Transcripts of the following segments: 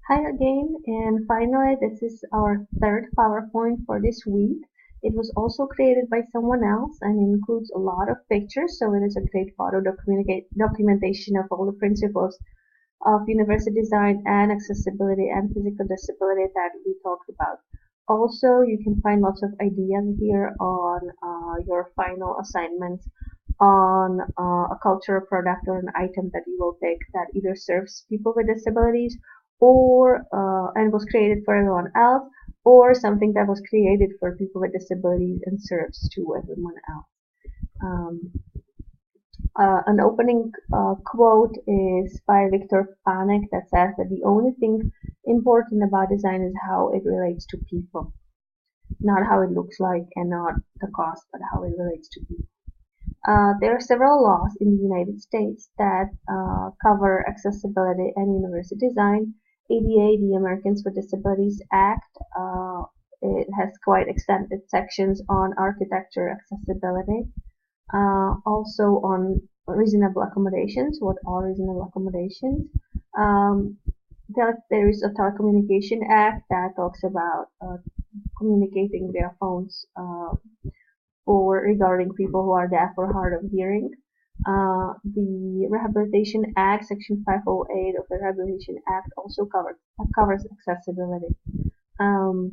Hi again, and finally, this is our third PowerPoint for this week. It was also created by someone else and includes a lot of pictures, so it is a great photo documentation of all the principles of universal design and accessibility and physical disability that we talked about. Also, you can find lots of ideas here on your final assignments on a cultural product or an item that you will pick that either serves people with disabilities or and was created for everyone else, or something that was created for people with disabilities and serves to everyone else. Um, an opening quote is by Viktor Panek that says that the only thing important about design is how it relates to people, not how it looks like and not the cost, but how it relates to people. There are several laws in the United States that cover accessibility and universal design. ADA, the Americans with Disabilities Act, it has quite extended sections on architecture accessibility, also on reasonable accommodations. What are reasonable accommodations? Um, there is a Telecommunication Act that talks about communicating via phones or regarding people who are deaf or hard of hearing. The Rehabilitation Act, Section 508 of the Rehabilitation Act, also covers accessibility. Um,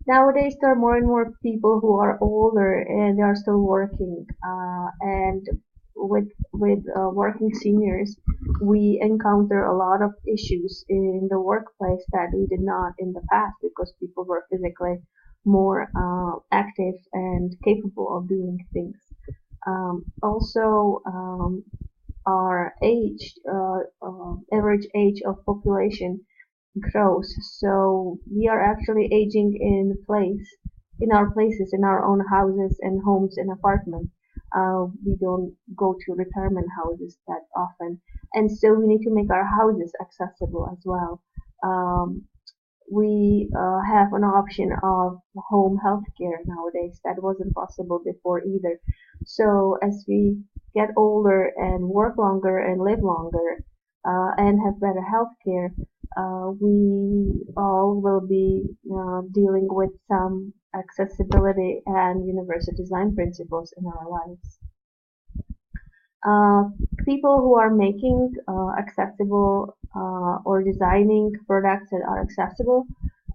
Nowadays, there are more and more people who are older and they are still working. And with working seniors, we encounter a lot of issues in the workplace that we did not in the past because people were physically more active and capable of doing things. Also, our average age of population grows. So we are actually aging in our places, in our own houses and homes and apartments. We don't go to retirement houses that often, and so we need to make our houses accessible as well. Um, we have an option of home health care nowadays that wasn't possible before either. So as we get older and work longer and live longer and have better health care, we all will be dealing with some accessibility and universal design principles in our lives. Uh, People who are making accessible or designing products that are accessible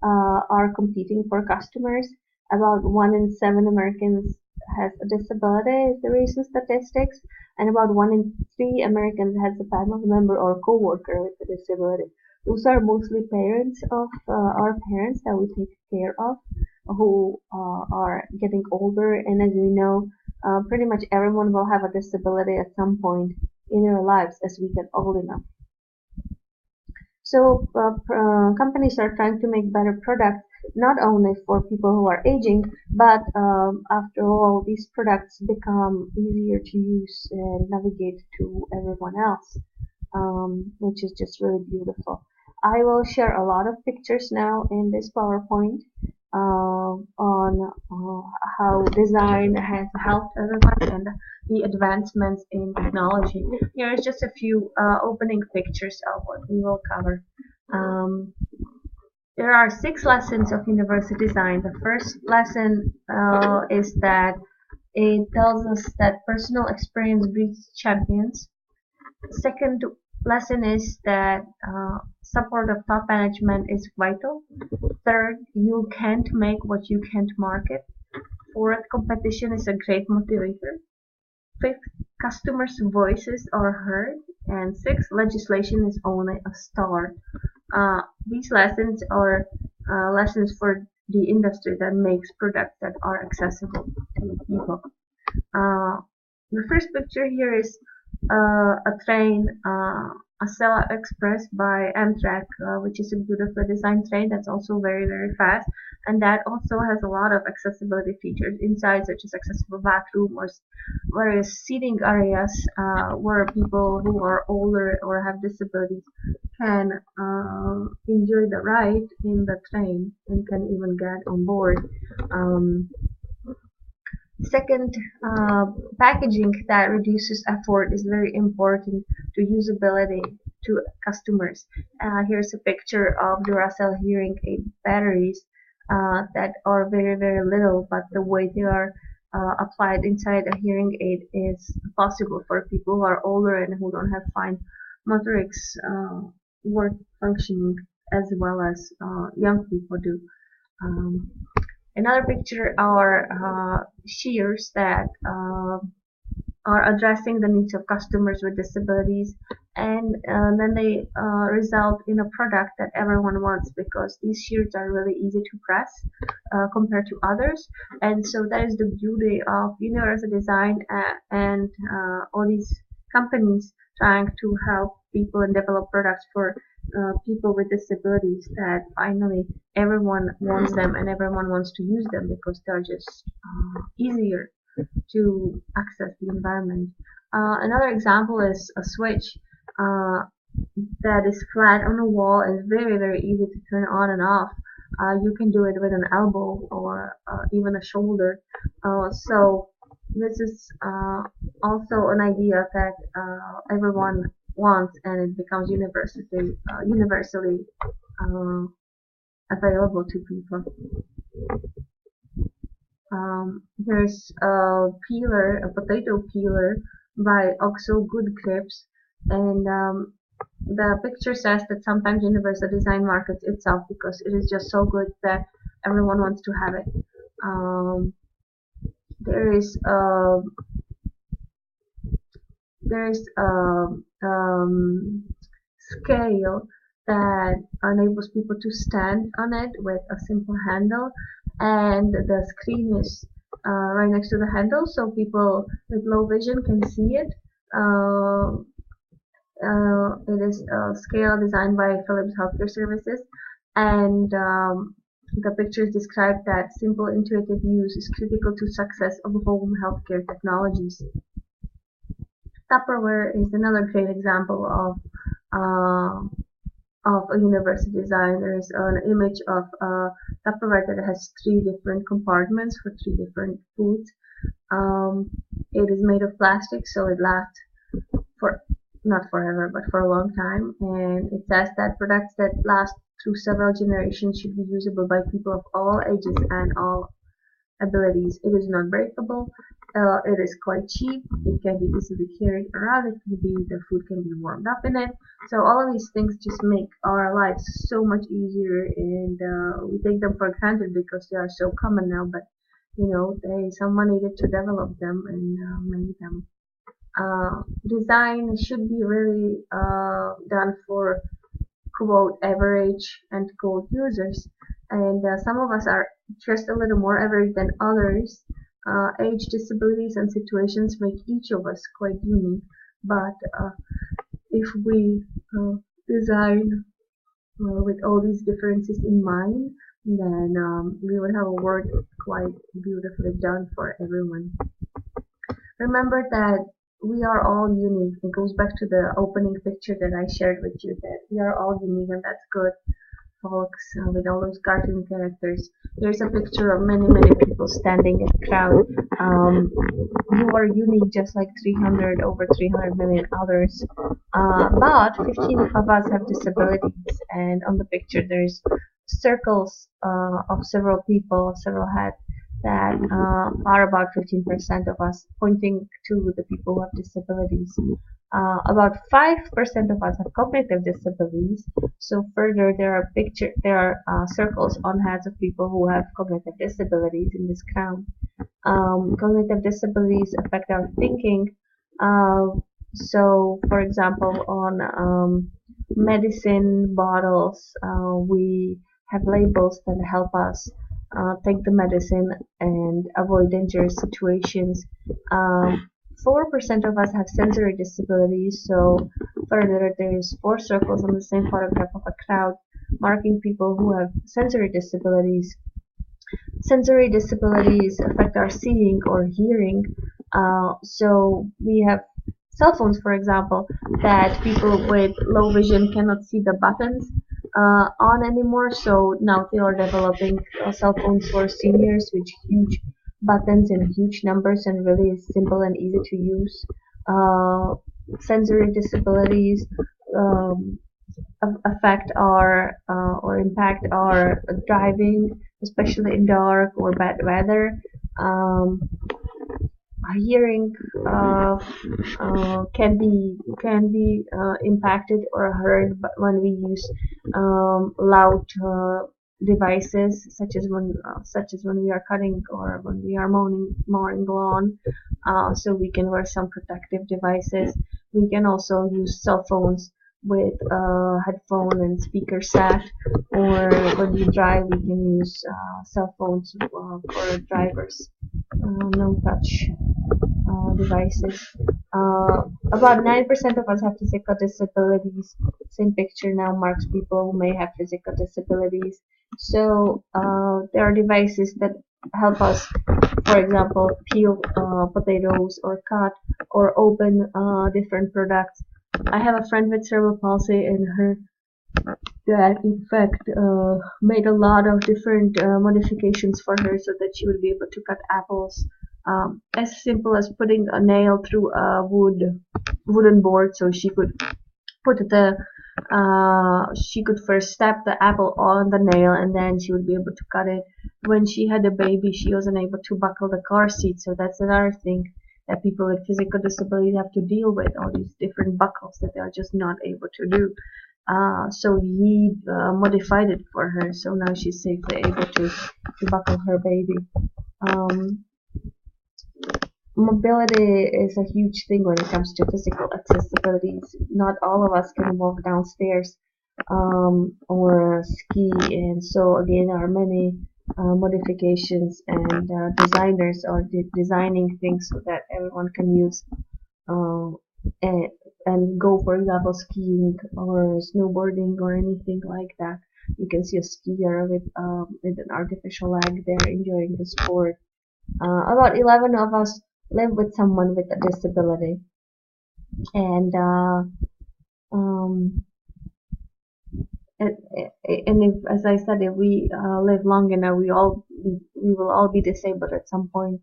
are competing for customers. About 1 in 7 Americans has a disability, is the recent statistics, and about 1 in 3 Americans has a family member or coworker with a disability. Those are mostly parents of our parents that we take care of, who are getting older, and as we know, pretty much everyone will have a disability at some point in their lives as we get old enough. So companies are trying to make better products not only for people who are aging, but after all, these products become easier to use and navigate to everyone else, which is just really beautiful. I will share a lot of pictures now in this PowerPoint on how design has helped everyone and the advancements in technology. Here is just a few opening pictures of what we will cover. Um, there are 6 lessons of universal design. The first lesson is that it tells us that personal experience breeds champions. Second lesson is that support of top management is vital. Third, you can't make what you can't market. Fourth, competition is a great motivator. Fifth, customers' voices are heard. And sixth, legislation is only a start. These lessons are lessons for the industry that makes products that are accessible to people. The first picture here is a train, Acela Express by Amtrak, which is a beautifully designed train that's also very, very fast. And that also has a lot of accessibility features inside, such as accessible bathroom or various seating areas where people who are older or have disabilities can enjoy the ride in the train and can even get on board. Um, Second, packaging that reduces effort is very important to usability to customers. Here's a picture of Duracell hearing aid batteries that are very, very little, but the way they are applied inside a hearing aid is possible for people who are older and who don't have fine motorics work functioning as well as young people do. Um, Another picture are shears that are addressing the needs of customers with disabilities, and then they result in a product that everyone wants because these shears are really easy to press compared to others. And so that is the beauty of universal design and all these companies trying to help people and develop products for people with disabilities, that finally everyone wants them and everyone wants to use them because they're just easier to access the environment. Another example is a switch uh, that is flat on a wall and very, very easy to turn on and off. You can do it with an elbow or even a shoulder. So this is also an idea that everyone wants, and it becomes universally uh, available to people. There's a peeler, a potato peeler by Oxo Good Grips, and the picture says that sometimes Universal Design markets itself because it is just so good that everyone wants to have it. Um, there is a there's a scale that enables people to stand on it with a simple handle, and the screen is right next to the handle, so people with low vision can see it. Uh, it is a scale designed by Philips Healthcare Services, and the pictures describe that simple intuitive use is critical to success of home healthcare technologies. Tupperware is another great example of a universal design. There is an image of a Tupperware that has three different compartments for three different foods. Um, it is made of plastic, so it lasts for not forever, but for a long time. And it says that products that last through several generations should be usable by people of all ages and all abilities. It is not breakable. It is quite cheap. It can be easily carried around. The food can be warmed up in it. So all of these things just make our lives so much easier, and we take them for granted because they are so common now. But someone needed to develop them and make them. Design should be really done for quote average and quote users, and some of us are just a little more average than others. Age, disabilities, and situations make each of us quite unique, but if we design with all these differences in mind, then we would have a world quite beautifully done for everyone. Remember that we are all unique. It goes back to the opening picture that I shared with you, that we are all unique, and that's good, folks, with all those cartoon characters. There's a picture of many, many people standing in a crowd. You are unique just like over 300 million others. But 15 of us have disabilities, and on the picture there's circles of several people, several heads that are about 15% of us, pointing to the people who have disabilities. About 5% of us have cognitive disabilities. So further, there are circles on heads of people who have cognitive disabilities in this crown. Cognitive disabilities affect our thinking. So, for example, on medicine bottles, we have labels that help us take the medicine and avoid dangerous situations. 4% of us have sensory disabilities, so further there's four circles on the same photograph of a crowd marking people who have sensory disabilities. Sensory disabilities affect our seeing or hearing, so we have cell phones, for example, that people with low vision cannot see the buttons on anymore, so now they are developing cell phones for seniors with huge buttons in huge numbers and really simple and easy to use. Uh, Sensory disabilities um, affect our or impact our driving, especially in dark or bad weather. Um, Hearing can be impacted or hurt when we use loud devices, such as when we are cutting or when we are mowing lawn. So we can wear some protective devices. We can also use cell phones with headphone and speaker set, or when we drive we can use cell phones for drivers. No touch devices. Uh, about 9% of us have physical disabilities. Same picture now marks people who may have physical disabilities. So there are devices that help us, for example, peel potatoes or cut or open different products. I have a friend with cerebral palsy, and her dad, in fact, made a lot of different modifications for her so that she would be able to cut apples. As simple as putting a nail through a wooden board, so she could first step the apple on the nail and then she would be able to cut it. When she had a baby, she wasn't able to buckle the car seat, so that's another thing that people with physical disabilities have to deal with, all these different buckles that they are just not able to do. So he modified it for her, so now she's safely able to buckle her baby. Um, Mobility is a huge thing when it comes to physical accessibilities. Not all of us can walk downstairs or ski, and so again, there are many modifications, and designers are designing things so that everyone can use uh, and, and go, for example, skiing or snowboarding or anything like that. You can see a skier with an artificial leg there enjoying the sport. About 11 of us live with someone with a disability, and um, if, as I said, if we live long enough, we will all be disabled at some point.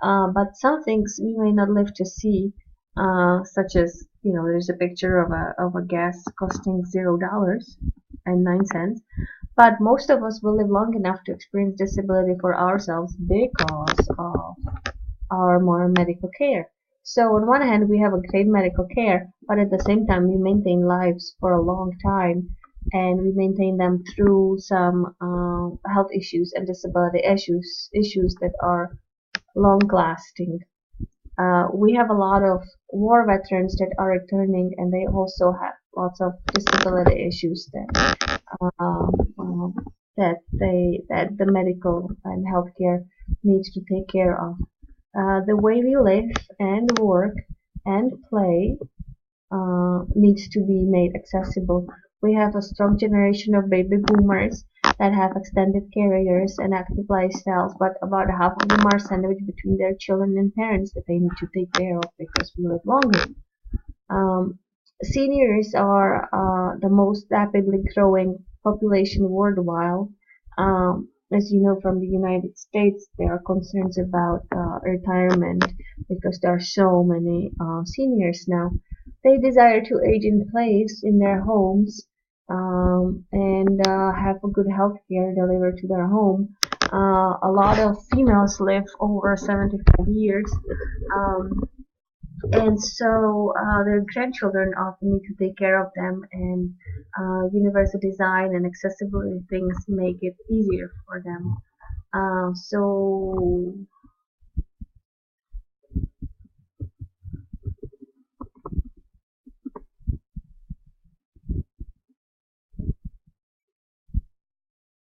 But some things we may not live to see, such as, there's a picture of a gas costing $0.09. But most of us will live long enough to experience disability for ourselves because of our more medical care. So on one hand, we have a great medical care, but at the same time, we maintain lives for a long time, and we maintain them through some health issues and disability issues that are long lasting. We have a lot of war veterans that are returning, and they also have lots of disability issues um, um, that the medical and healthcare needs to take care of. The way we live and work and play needs to be made accessible. We have a strong generation of baby boomers that have extended careers and active lifestyles, but about half of them are sandwiched between their children and parents that they need to take care of because we live longer. Um, Seniors are the most rapidly growing population worldwide. As you know, from the United States, there are concerns about retirement because there are so many seniors now. They desire to age in place in their homes, and have a good health care delivered to their home. A lot of females live over 75 years. Um, and so their grandchildren often need to take care of them, and universal design and accessibility things make it easier for them. So